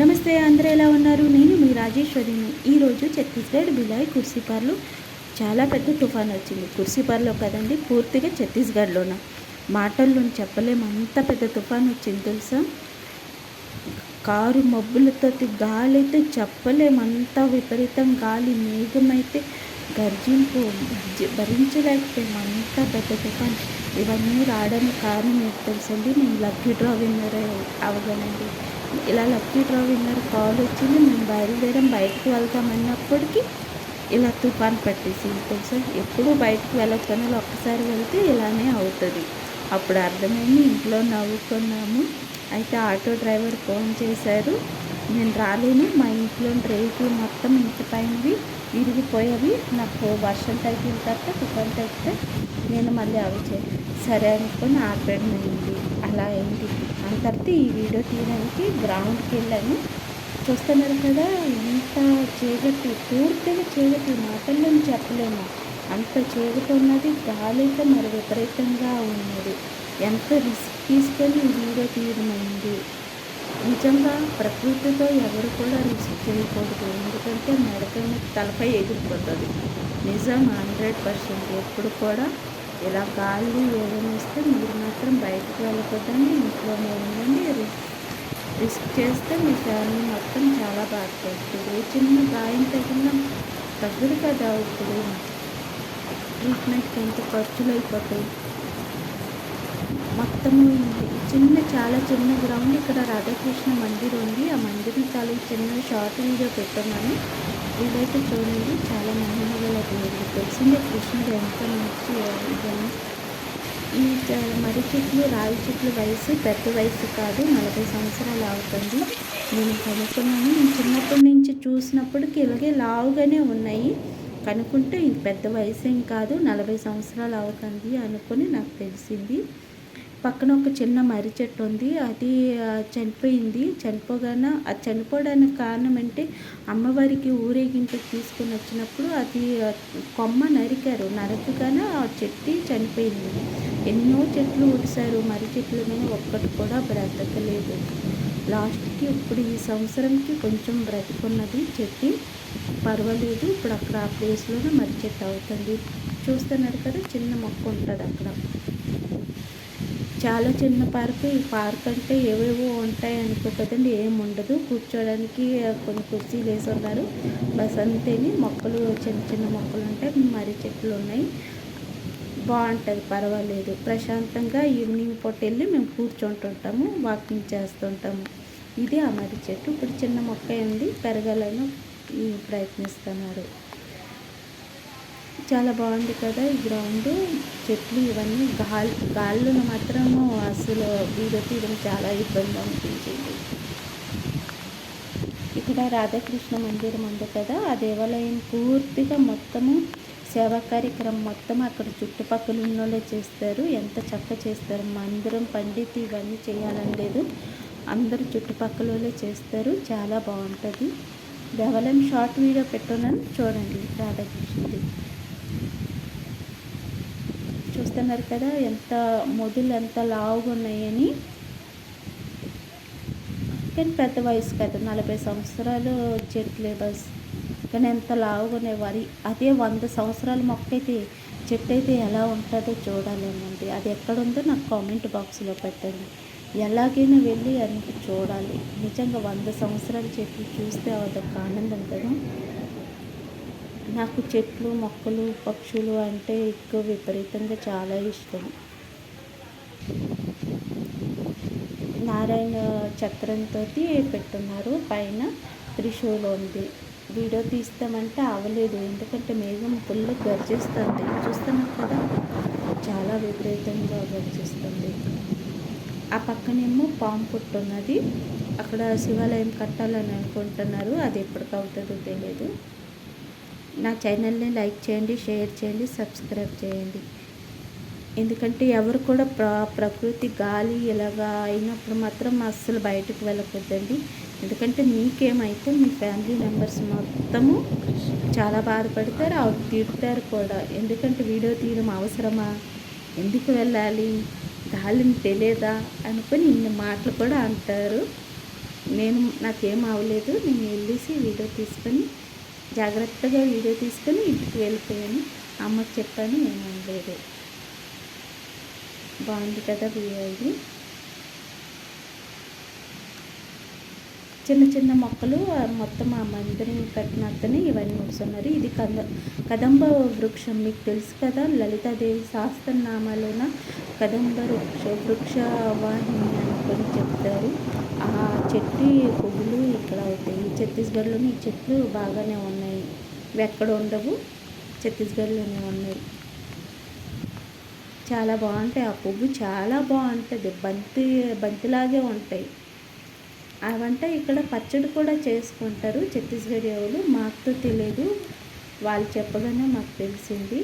నమస్తే, అందరూ ఎలా ఉన్నారు? నేను మీ రాజేశ్వరిని. ఈరోజు ఛత్తీస్గఢ్ బిలాయ్ కుర్సీపార్లో చాలా పెద్ద తుఫాన్ వచ్చింది. కుర్సీపార్లో కదండి, పూర్తిగా ఛత్తీస్గఢ్లోన. మాటల్లో చెప్పలేము, అంత పెద్ద తుఫాన్ వచ్చింది తెలుసా. కారు మబ్బులతో గాలి అయితే చెప్పలేము, అంత విపరీతం గాలి. మేఘం అయితే గర్జింపు భరించలేకపోయాము, అంత పెద్ద తుఫాన్. ఇవన్నీ రావడానికి కారణం ఏంటి తెలుసండి? నేను లక్కీ డ్రా విన్నర్ అవగానండి. ఇలా లక్కీ డ్రా విన్నర్ కాల్ వచ్చింది. మేము బయలుదేరాం, బయటకు వెళ్తామన్నప్పటికీ ఇలా తుఫాన్ పట్టేసింది తెలుసా. ఎప్పుడు బయటకు వెళ్ళకపోయినా ఒక్కసారి వెళ్తే ఇలానే అవుతుంది. అప్పుడు అర్థమైంది, ఇంట్లో నవ్వుకున్నాము. అయితే ఆటో డ్రైవర్ ఫోన్ చేశారు, నేను రాలేను, మా ఇంట్లో రేకులు మొత్తం ఇంటి పైనవి విరిగిపోయేవి, నాకు వర్షం తగ్గిన తర్వాత తుఫాన్ తగ్గితే నేను మళ్ళీ అవి సరే అనుకొని ఆపేయడం. అలా అయింది. అంతర్తి ఈ వీడియో తీయడానికి గ్రౌండ్కి వెళ్ళాను. చూస్తున్నారు కదా, ఎంత చీకటి, పూర్తిగా చీకటి, మాటల్లో చెప్పలేము, అంత చీకటి ఉన్నది. గాలి అయితే మరి విపరీతంగా ఉన్నది. ఎంత రిస్క్ తీసుకొని ఈ వీడియో తీయడమైంది. నిజంగా ప్రకృతితో ఎవరు కూడా రిస్క్ చేయకూడదు, ఎందుకంటే మెడకైనా తలపై ఎగిరిపోతుంది. నిజం 100%. ఎప్పుడు కూడా ఇలా గాలి ఏదైనా ఇస్తే మీరు మాత్రం బయటకు వెళ్ళకూడదండి, ఇంట్లోనే ఉండండి. రిస్క్ చేస్తే మీ ఫ్యామిలీ మొత్తం చాలా బాధపడుతుంది. చిన్న గాయం తగ్గదు కదా, ఇప్పుడు ట్రీట్మెంట్కి ఎంత ఖర్చులు అయిపోతాయి. మొత్తము చాలా చిన్న గ్రౌండ్. ఇక్కడ రాధాకృష్ణ మందిర్ ఉంది. ఆ మందిరం చాలా చిన్న షార్ట్ వీడియో పెట్టున్నాను, వీడైతే చూడండి. చాలా మహిమ గల దేవుడు, తెలిసిందే కృష్ణుడు ఎంత మంచి ఇదని. ఈ మర్రి చెట్లు, రావి చెట్లు వయసు పెద్ద వయసు కాదు, 40 సంవత్సరాలు అవుతుంది. నేను కనుక్కున్నాను. నేను చిన్నప్పటి నుంచి చూసినప్పటికీ ఇలాగే లావుగానే ఉన్నాయి, కనుక్కుంటే ఇది పెద్ద వయసు ఏం కాదు, 40 సంవత్సరాలు అవుతుంది అనుకొని నాకు తెలిసింది. పక్కన ఒక చిన్న మర్రి చెట్టు ఉంది, అది చనిపోయింది. అది చనిపోవడానికి కారణం అంటే అమ్మవారికి ఊరేగింపుకి తీసుకొని వచ్చినప్పుడు అది కొమ్మ నరకగానే ఆ చెట్టు చనిపోయింది. ఎన్నో చెట్లు ఊడిశారు, మర్రి చెట్లు మీద ఒక్కటి కూడా బ్రతకలేదు. లాస్ట్కి ఇప్పుడు ఈ సంవత్సరంకి కొంచెం బ్రతుకున్నది చెట్టు, పర్వాలేదు. ఇప్పుడు అక్కడ ఆ ప్లేస్లోనే మర్రి చెట్టు అవుతుంది. చూస్తున్నారు కదా, చిన్న మొక్క ఉంటుంది అక్కడ. చాలా చిన్న పార్క్. ఈ పార్క్ అంటే ఏవేవో ఉంటాయి అనుకో కదండి, ఏముండదు. కూర్చోడానికి కొన్ని కుర్చీలు వేసి ఉన్నారు, బస్ అంతేని. మొక్కలు చిన్న చిన్న మొక్కలు ఉంటాయి, మర్రి చెట్లు ఉన్నాయి. బాగుంటుంది, పర్వాలేదు. ప్రశాంతంగా ఈవినింగ్ పూట వెళ్ళి మేము కూర్చుంటుంటాము, వాకింగ్ చేస్తుంటాము. ఇది ఆ మర్రి చెట్టు. ఇప్పుడు చిన్న మొక్క ఉంది, పెరగాలని ప్రయత్నిస్తున్నారు. చాలా బాగుంది కదా ఈ గ్రౌండ్. చెట్లు ఇవన్నీ గాల్లో మాత్రము అసలు వీడియో తీయడం చాలా ఇబ్బంది అనిపించింది. ఇక్కడ రాధాకృష్ణ మందిరం ఉంది కదా, ఆ దేవాలయం పూర్తిగా మొత్తము సేవా కార్యక్రమం మొత్తం అక్కడ చుట్టుపక్కల ఉన్నోళ్ళే చేస్తారు. ఎంత చక్కగా చేస్తారు. మందిరం పండిత్ ఇవన్నీ చేయాలని లేదు, అందరూ చుట్టుపక్కల వాళ్ళే చేస్తారు. చాలా బాగుంటుంది. దేవాలయం షార్ట్ వీడియో పెట్టున్నాను, చూడండి. రాధాకృష్ణుడి చూస్తున్నారు కదా, ఎంత మొదలు ఎంత లావుగా ఉన్నాయని. కానీ పెద్ద వయసు కదా, 40 సంవత్సరాలు చెట్లే బస్, కానీ ఎంత లావుగా ఉన్నాయి. వరి అదే 100 సంవత్సరాల మొక్క అయితే చెట్టు అయితే ఎలా ఉంటుందో చూడాలేనండి. అది ఎక్కడుందో నాకు కామెంట్ బాక్స్లో పెట్టండి. ఎలాగైనా వెళ్ళి అనికి చూడాలి. నిజంగా 100 సంవత్సరాల చెట్లు చూస్తే అదొక ఆనందం కదా. నాకు చెట్లు, మొక్కలు, పక్షులు అంటే ఎక్కువ విపరీతంగా చాలా ఇష్టం. నారాయణ చక్రంతో పెట్టున్నారు, పైన త్రిశూలం ఉంది. వీడియో తీస్తామంటే అవ్వలేదు, ఎందుకంటే మేఘం ఫుల్ గర్జిస్తుంది. చూస్తున్నాం కదా, చాలా విపరీతంగా గర్జిస్తుంది. ఆ పక్కనేమో పాము పుట్టున్నది. అక్కడ శివాలయం కట్టాలని అనుకుంటున్నారు, అది ఎప్పటికవుతుందో తెలియదు. నా ఛానల్ని లైక్ చేయండి, షేర్ చేయండి, సబ్స్క్రైబ్ చేయండి. ఎందుకంటే ఎవరు కూడా ప్రకృతి గాలి ఇలాగా అయినప్పుడు మాత్రం అస్సలు బయటకు వెళ్ళకూడదండి. ఎందుకంటే మీకేమైతే మీ ఫ్యామిలీ మెంబర్స్ మొత్తము చాలా బాధపడతారు, తిడతారు కూడా. ఎందుకంటే వీడియో తీయడం అవసరమా, ఎందుకు వెళ్ళాలి, గాలిని తెలియదా అనుకొని ఇన్ని మాటలు కూడా అంటారు. నాకేం అవ్వలేదు. నేను వెళ్ళేసి వీడియో తీసుకొని జాగ్రత్తగా వీడియో తీసుకొని ఇంటికి వెళ్ళిపోయాను. అమ్మకి చెప్పాను, ఏం అనలేదు. బాగుంది కదా వీడియో ఇది. చిన్న చిన్న మొక్కలు మొత్తం ఆ మందిరం కట్టినత్తనే ఇవన్నీ వస్తున్నారు. ఇది కదంబ వృక్షం, మీకు తెలుసు కదా, లలితాదేవి సహస్రనామాలోన కదంబ వృక్ష వాహిని అనుకొని చెప్తారు. ఆ చెట్టు పువ్వులు ఇక్కడ అవుతాయి. ఛత్తీస్గఢ్లోని ఈ చెట్లు బాగానే ఉన్నాయి, ఇవి ఎక్కడ ఉండవు, ఛత్తీస్గఢ్లోనే ఉన్నాయి. చాలా బాగుంటాయి. ఆ పువ్వు చాలా బాగుంటుంది, బంతిలాగే ఉంటాయి. అవంటే ఇక్కడ పచ్చడి కూడా చేసుకుంటారు ఛత్తీస్గఢ్ వాళ్ళు. మాకు తెలియదు, వాళ్ళు చెప్పగానే మాకు తెలిసింది.